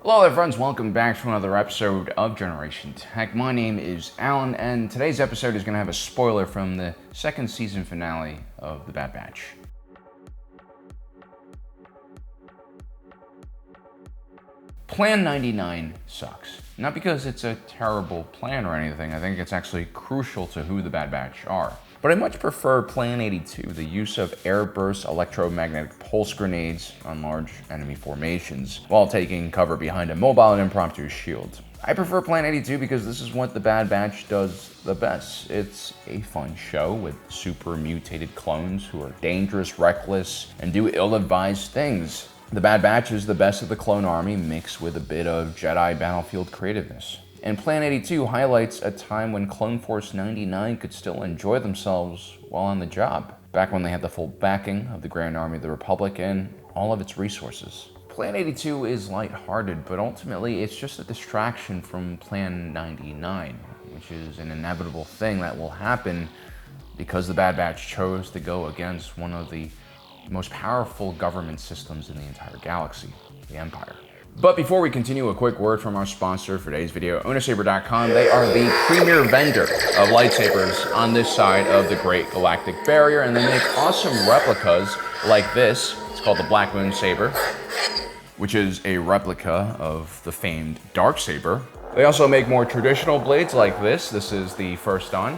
Hello there friends, welcome back to another episode of Generation Tech. My name is Alan, and today's episode is going to have a spoiler from the second season finale of The Bad Batch. Plan 99 sucks. Not because it's a terrible plan or anything, I think it's actually crucial to who the Bad Batch are. But I much prefer Plan 82, the use of airburst electromagnetic pulse grenades on large enemy formations, while taking cover behind a mobile and impromptu shield. I prefer Plan 82 because this is what the Bad Batch does the best. It's a fun show with super mutated clones who are dangerous, reckless, and do ill-advised things. The Bad Batch is the best of the clone army mixed with a bit of Jedi battlefield creativeness. And Plan 82 highlights a time when Clone Force 99 could still enjoy themselves while on the job, back when they had the full backing of the Grand Army of the Republic and all of its resources. Plan 82 is lighthearted, but ultimately it's just a distraction from Plan 99, which is an inevitable thing that will happen because the Bad Batch chose to go against one of the most powerful government systems in the entire galaxy, the Empire. But before we continue, a quick word from our sponsor for today's video, OwnerSaber.com. They are the premier vendor of lightsabers on this side of the Great Galactic Barrier, and they make awesome replicas like this. It's called the Black Moon Saber, which is a replica of the famed Darksaber. They also make more traditional blades like this. This is the First Dawn,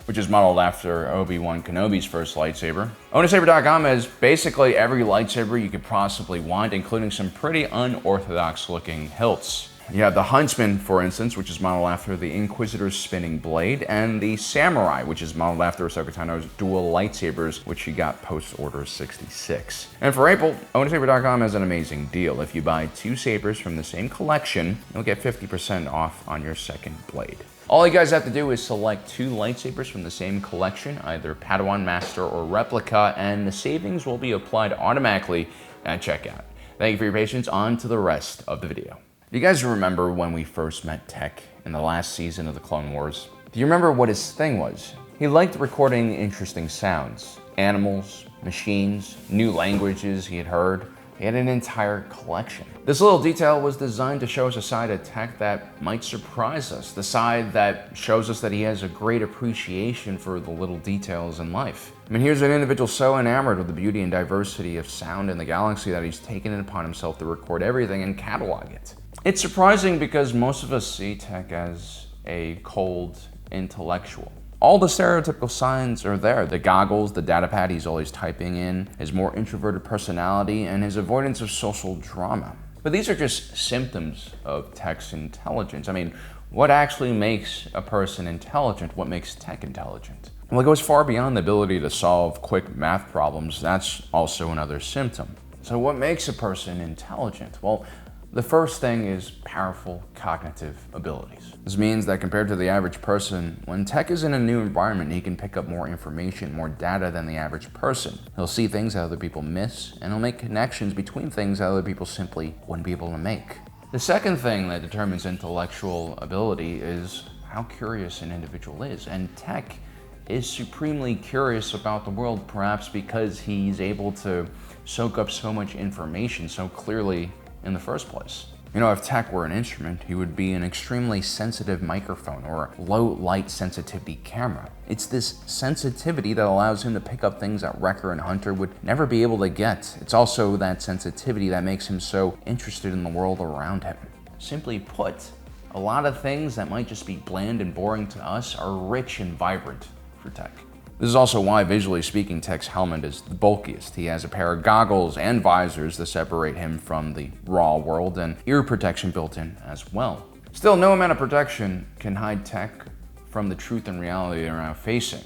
which is modeled after Obi-Wan Kenobi's first lightsaber. OwnerSaber.com has basically every lightsaber you could possibly want, including some pretty unorthodox looking hilts. You have the Huntsman, for instance, which is modeled after the Inquisitor's spinning blade, and the Samurai, which is modeled after Ahsoka Tano's dual lightsabers, which she got post-Order 66. And for April, OwnerSaber.com has an amazing deal. If you buy 2 sabers from the same collection, you'll get 50% off on your second blade. All you guys have to do is select 2 lightsabers from the same collection, either Padawan Master or Replica, and the savings will be applied automatically at checkout. Thank you for your patience. On to the rest of the video. Do you guys remember when we first met Tech in the last season of the Clone Wars? Do you remember what his thing was? He liked recording interesting sounds. Animals, machines, new languages he had heard. He had an entire collection. This little detail was designed to show us a side of Tech that might surprise us, the side that shows us that he has a great appreciation for the little details in life. I mean, here's an individual so enamored with the beauty and diversity of sound in the galaxy that he's taken it upon himself to record everything and catalog it. It's surprising because most of us see Tech as a cold intellectual. All the stereotypical signs are there. The goggles, the data pad he's always typing in, his more introverted personality, and his avoidance of social drama. But these are just symptoms of Tech's intelligence. I mean, what actually makes a person intelligent? What makes Tech intelligent? Well, it goes far beyond the ability to solve quick math problems. That's also another symptom. So what makes a person intelligent? Well, the first thing is powerful cognitive abilities. This means that compared to the average person, when Tech is in a new environment, he can pick up more information, more data than the average person. He'll see things that other people miss, and he'll make connections between things that other people simply wouldn't be able to make. The second thing that determines intellectual ability is how curious an individual is, and Tech is supremely curious about the world, perhaps because he's able to soak up so much information so clearly in the first place. You know, if Tech were an instrument, he would be an extremely sensitive microphone or low light sensitivity camera. It's this sensitivity that allows him to pick up things that Wrecker and Hunter would never be able to get. It's also that sensitivity that makes him so interested in the world around him. Simply put, a lot of things that might just be bland and boring to us are rich and vibrant for Tech. This is also why, visually speaking, Tech's helmet is the bulkiest. He has a pair of goggles and visors that separate him from the raw world, and ear protection built in as well. Still, no amount of protection can hide Tech from the truth and reality they're now facing.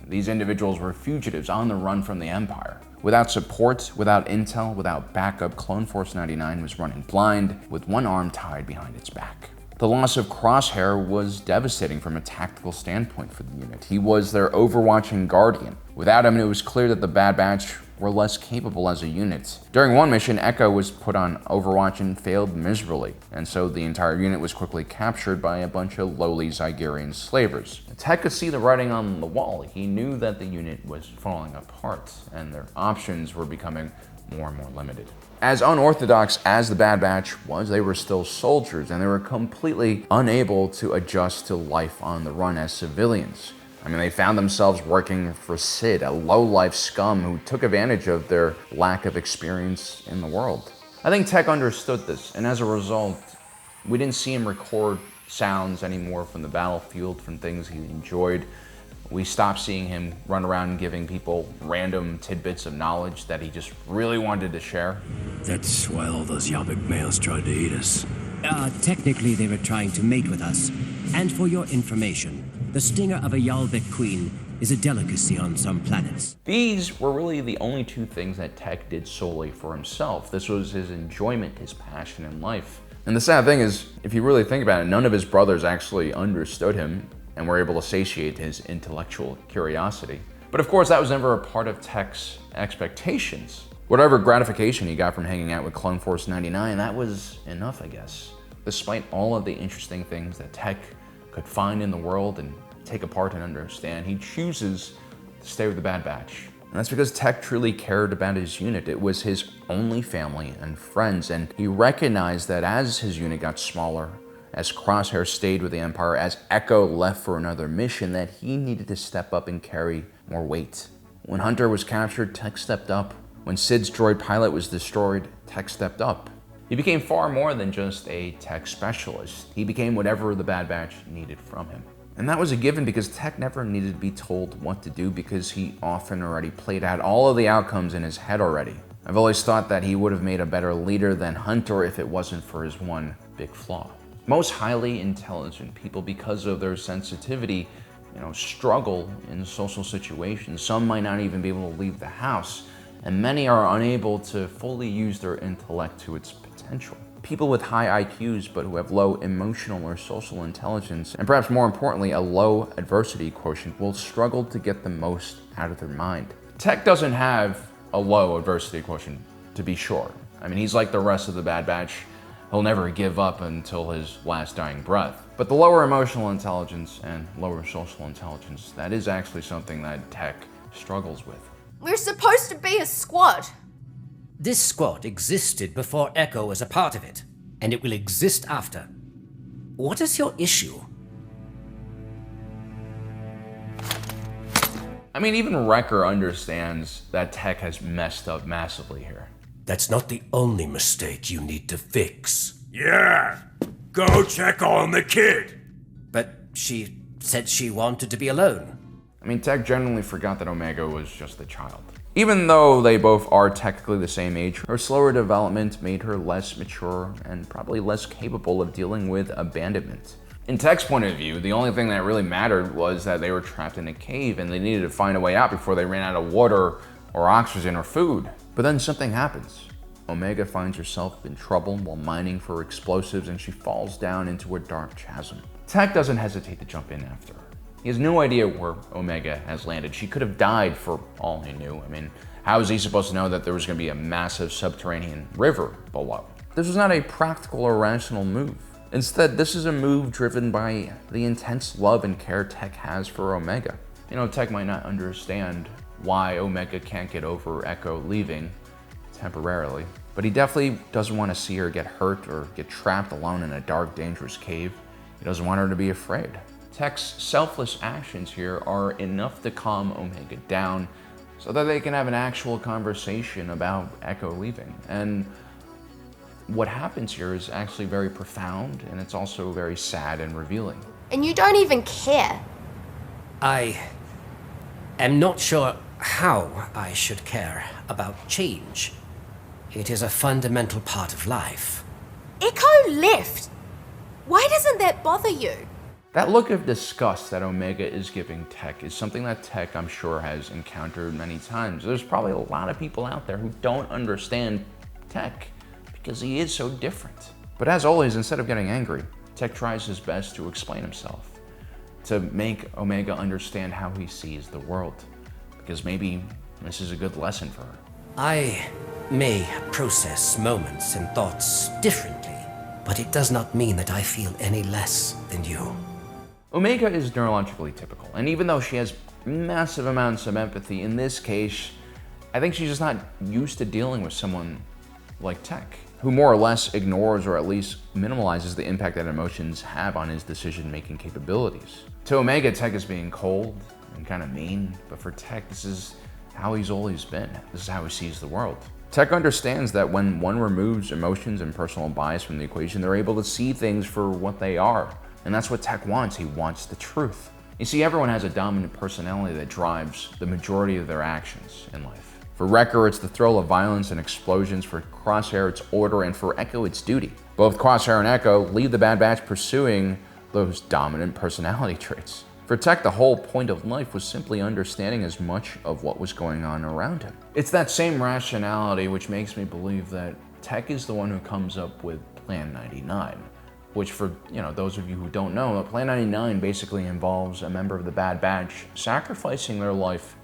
These individuals were fugitives on the run from the Empire. Without support, without intel, without backup, Clone Force 99 was running blind with one arm tied behind its back. The loss of Crosshair was devastating from a tactical standpoint for the unit. He was their overwatching guardian. Without him, it was clear that the Bad Batch were less capable as a unit. During one mission, Echo was put on Overwatch and failed miserably, and so the entire unit was quickly captured by a bunch of lowly Zygerian slavers. Tech could see the writing on the wall. He knew that the unit was falling apart, and their options were becoming more and more limited. As unorthodox as the Bad Batch was, they were still soldiers, and they were completely unable to adjust to life on the run as civilians. I mean, they found themselves working for Sid, a low-life scum who took advantage of their lack of experience in the world. I think Tech understood this, and as a result, we didn't see him record sounds anymore from the battlefield, from things he enjoyed. We stopped seeing him run around giving people random tidbits of knowledge that he just really wanted to share. That's why all those Yavik males tried to eat us. Technically they were trying to mate with us. And for your information, the stinger of a Yalvik queen is a delicacy on some planets. These were really the only two things that Tech did solely for himself. This was his enjoyment, his passion in life. And the sad thing is, if you really think about it, none of his brothers actually understood him and were able to satiate his intellectual curiosity. But of course, that was never a part of Tech's expectations. Whatever gratification he got from hanging out with Clone Force 99, that was enough, I guess. Despite all of the interesting things that Tech could find in the world and take apart and understand, he chooses to stay with the Bad Batch. And that's because Tech truly cared about his unit. It was his only family and friends, and he recognized that as his unit got smaller, as Crosshair stayed with the Empire, as Echo left for another mission, that he needed to step up and carry more weight. When Hunter was captured, Tech stepped up. When Sid's droid pilot was destroyed, Tech stepped up. He became far more than just a tech specialist. He became whatever the Bad Batch needed from him. And that was a given because Tech never needed to be told what to do because he often already played out all of the outcomes in his head already. I've always thought that he would have made a better leader than Hunter if it wasn't for his one big flaw. Most highly intelligent people, because of their sensitivity, struggle in social situations. Some might not even be able to leave the house, and many are unable to fully use their intellect to its potential. People with high IQs but who have low emotional or social intelligence, and perhaps more importantly, a low adversity quotient, will struggle to get the most out of their mind. Tech doesn't have a low adversity quotient, to be sure. I mean, he's like the rest of the Bad Batch. He'll never give up until his last dying breath. But the lower emotional intelligence and lower social intelligence, that is actually something that Tech struggles with. We're supposed to be a squad. This squad existed before Echo was a part of it, and it will exist after. What is your issue? I mean, even Wrecker understands that Tech has messed up massively here. That's not the only mistake you need to fix. Yeah, go check on the kid. But she said she wanted to be alone. I mean, Tech genuinely forgot that Omega was just a child. Even though they both are technically the same age, her slower development made her less mature and probably less capable of dealing with abandonment. In Tech's point of view, the only thing that really mattered was that they were trapped in a cave and they needed to find a way out before they ran out of water or oxygen or food. But then something happens. Omega finds herself in trouble while mining for explosives and she falls down into a dark chasm. Tech doesn't hesitate to jump in after her. He has no idea where Omega has landed. She could have died for all he knew. I mean, how is he supposed to know that there was going to be a massive subterranean river below? This was not a practical or rational move. Instead, this is a move driven by the intense love and care Tech has for Omega. Tech might not understand why Omega can't get over Echo leaving temporarily, but he definitely doesn't want to see her get hurt or get trapped alone in a dark, dangerous cave. He doesn't want her to be afraid. Tech's selfless actions here are enough to calm Omega down so that they can have an actual conversation about Echo leaving. And what happens here is actually very profound, and it's also very sad and revealing. And you don't even care. I am not sure how I should care about change. It is a fundamental part of life. Echo left. Why doesn't that bother you? That look of disgust that Omega is giving Tech is something that Tech, I'm sure, has encountered many times. There's probably a lot of people out there who don't understand Tech because he is so different. But as always, instead of getting angry, Tech tries his best to explain himself, to make Omega understand how he sees the world, because maybe this is a good lesson for her. I may process moments and thoughts differently, but it does not mean that I feel any less than you. Omega is neurologically typical, and even though she has massive amounts of empathy, in this case, I think she's just not used to dealing with someone like Tech, who more or less ignores or at least minimalizes the impact that emotions have on his decision-making capabilities. To Omega, Tech is being cold and kind of mean, but for Tech, this is how he's always been. This is how he sees the world. Tech understands that when one removes emotions and personal bias from the equation, they're able to see things for what they are. And that's what Tech wants. He wants the truth. You see, everyone has a dominant personality that drives the majority of their actions in life. For Wrecker, it's the thrill of violence and explosions. For Crosshair, it's order. And for Echo, it's duty. Both Crosshair and Echo lead the Bad Batch pursuing those dominant personality traits. For Tech, the whole point of life was simply understanding as much of what was going on around him. It's that same rationality which makes me believe that Tech is the one who comes up with Plan 99, which for those of you who don't know, Plan 99 basically involves a member of the Bad Batch sacrificing their life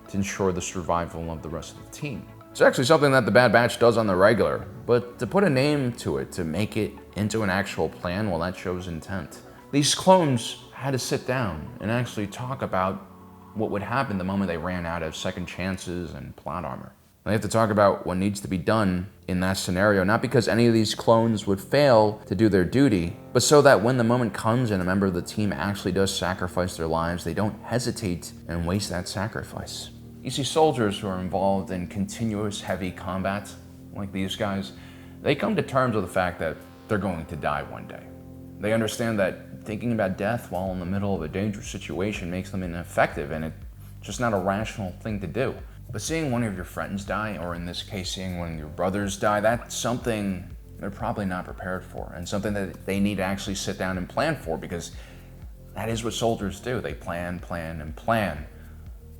to ensure the survival of the rest of the team. It's actually something that the Bad Batch does on the regular, but to put a name to it, to make it into an actual plan, well, that shows intent. These clones had to sit down and actually talk about what would happen the moment they ran out of second chances and plot armor. They have to talk about what needs to be done in that scenario, not because any of these clones would fail to do their duty, but so that when the moment comes and a member of the team actually does sacrifice their lives, they don't hesitate and waste that sacrifice. You see, soldiers who are involved in continuous heavy combat, like these guys, they come to terms with the fact that they're going to die one day. They understand that thinking about death while in the middle of a dangerous situation makes them ineffective, and it's just not a rational thing to do. But seeing one of your friends die, or in this case, seeing one of your brothers die, that's something they're probably not prepared for, and something that they need to actually sit down and plan for, because that is what soldiers do. They plan, and plan,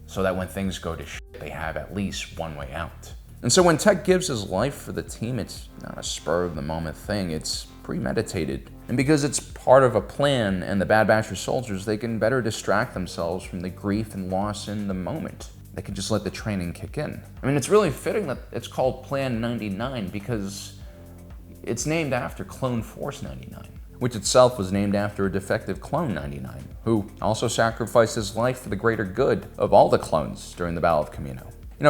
so that when things go to shit, they have at least one way out. And so when Tech gives his life for the team, it's not a spur-of-the-moment thing, it's premeditated. And because it's part of a plan and the Bad Batch soldiers, they can better distract themselves from the grief and loss in the moment. They can just let the training kick in. I mean, it's really fitting that it's called Plan 99 because it's named after Clone Force 99, which itself was named after a defective Clone 99, who also sacrificed his life for the greater good of all the clones during the Battle of Kamino.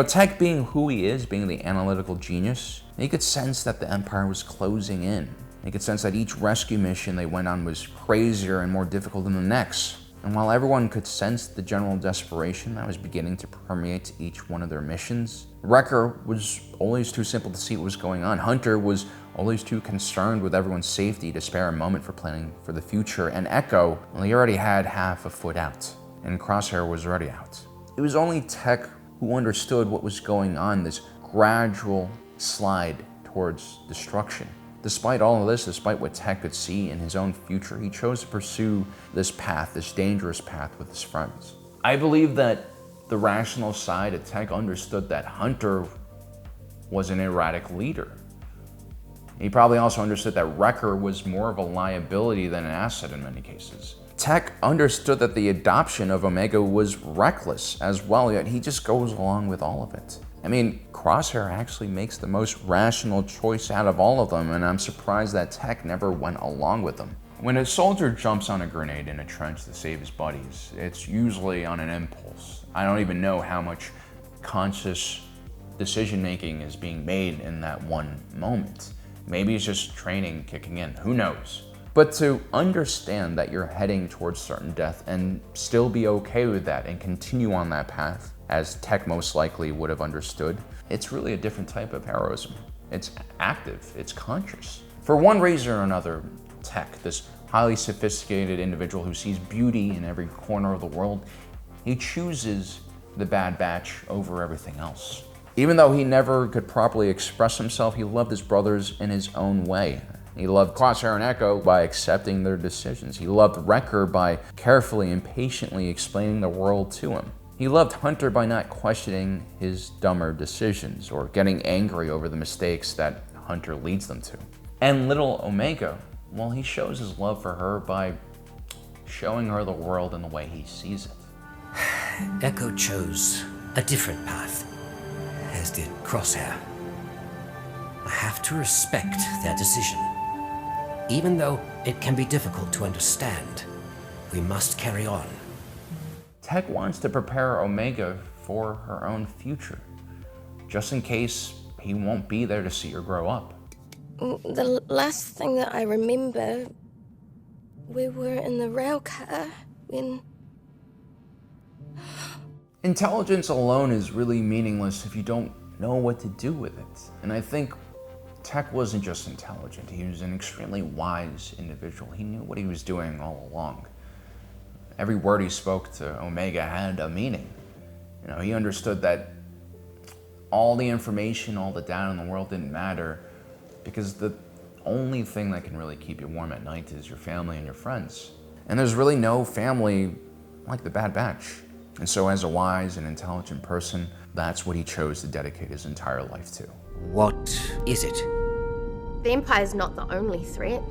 Tech being who he is, being the analytical genius, he could sense that the Empire was closing in. He could sense that each rescue mission they went on was crazier and more difficult than the next. And while everyone could sense the general desperation that was beginning to permeate each one of their missions, Wrecker was always too simple to see what was going on. Hunter was always too concerned with everyone's safety to spare a moment for planning for the future. And Echo, well, he already had half a foot out, and Crosshair was already out. It was only Tech who understood what was going on, this gradual slide towards destruction. Despite all of this, despite what Tech could see in his own future, he chose to pursue this path, this dangerous path with his friends. I believe that the rational side of Tech understood that Hunter was an erratic leader. He probably also understood that Wrecker was more of a liability than an asset in many cases. Tech understood that the adoption of Omega was reckless as well, yet he just goes along with all of it. I mean, Crosshair actually makes the most rational choice out of all of them, and I'm surprised that Tech never went along with them. When a soldier jumps on a grenade in a trench to save his buddies, it's usually on an impulse. I don't even know how much conscious decision-making is being made in that one moment. Maybe it's just training kicking in, who knows? But to understand that you're heading towards certain death and still be okay with that and continue on that path, as Tech most likely would have understood, it's really a different type of heroism. It's active, it's conscious. For one reason or another, Tech, this highly sophisticated individual who sees beauty in every corner of the world, he chooses the Bad Batch over everything else. Even though he never could properly express himself, he loved his brothers in his own way. He loved Crosshair and Echo by accepting their decisions. He loved Wrecker by carefully and patiently explaining the world to him. He loved Hunter by not questioning his dumber decisions or getting angry over the mistakes that Hunter leads them to. And little Omega, well, he shows his love for her by showing her the world in the way he sees it. Echo chose a different path, as did Crosshair. I have to respect their decision. Even though it can be difficult to understand, we must carry on. Tech wants to prepare Omega for her own future, just in case he won't be there to see her grow up. The last thing that I remember, we were in the rail car when... Intelligence alone is really meaningless if you don't know what to do with it. And I think Tech wasn't just intelligent, he was an extremely wise individual. He knew what he was doing all along. Every word he spoke to Omega had a meaning. You know, he understood that all the information, all the data in the world didn't matter, because the only thing that can really keep you warm at night is your family and your friends. And there's really no family like the Bad Batch. And so as a wise and intelligent person, that's what he chose to dedicate his entire life to. What is it? The Empire's not the only threat.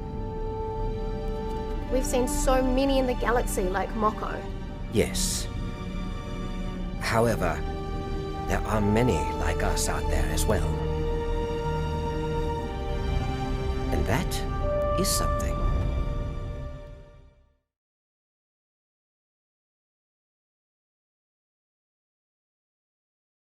We've seen so many in the galaxy like Moko. Yes. However, there are many like us out there as well. And that is something.